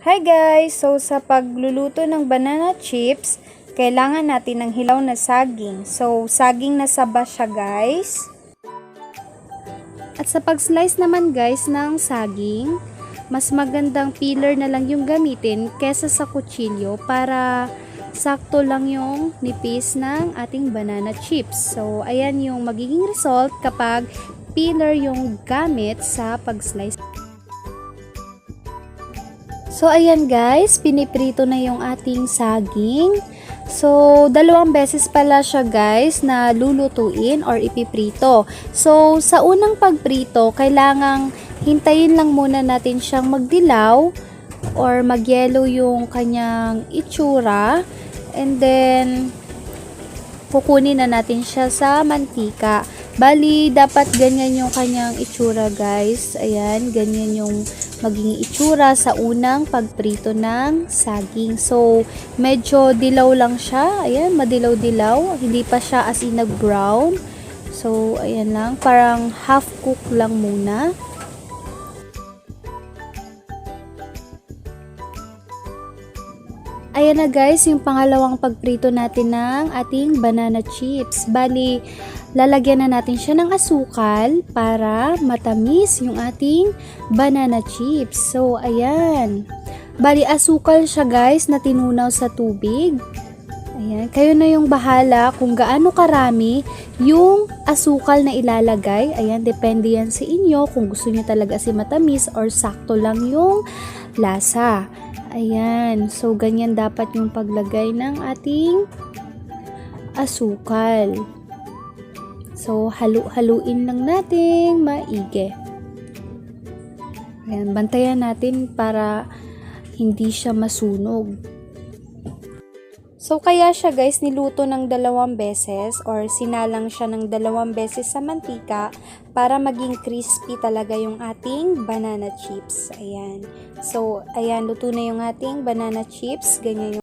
Hi guys! So sa pagluluto ng banana chips, kailangan natin ng hilaw na saging. So saging na saba siya guys. At sa pag-slice naman guys ng saging, mas magandang peeler na lang yung gamitin kesa sa kutsilyo para sakto lang yung nipis ng ating banana chips. So ayan yung magiging result kapag peeler yung gamit sa pag-slice. So, ayan guys, piniprito na yung ating saging. So, dalawang beses pala siya guys na lulutuin or ipiprito. So, sa unang pagprito, kailangang hintayin lang muna natin siyang magdilaw or magyelo yung kanyang itsura. And then, kukunin na natin siya sa mantika. Bali, dapat ganyan yung kanyang itsura guys. Ayan, ganyan yung maging itsura sa unang pagprito ng saging. So, medyo dilaw lang siya. Ayan, madilaw-dilaw. Hindi pa siya as in nag-brown. So, ayan lang. Parang half cook lang muna. Ayan na guys, yung pangalawang pagprito natin ng ating banana chips. Bali, lalagyan na natin siya ng asukal para matamis yung ating banana chips. So, ayan. Bali, asukal siya guys na tinunaw sa tubig. Ayan. Kayo na yung bahala kung gaano karami yung asukal na ilalagay. Ayan, depende yan sa inyo kung gusto nyo talaga si matamis or sakto lang yung lasa. Ayan. So, ganyan dapat yung paglagay ng ating asukal. So, halu-haluin lang natin maigi. Ayan, bantayan natin para hindi siya masunog. So, kaya siya guys niluto ng 2 beses or sinalang siya ng 2 beses sa mantika para maging crispy talaga yung ating banana chips. Ayan. So, ayan, luto na yung ating banana chips. Ganyan yung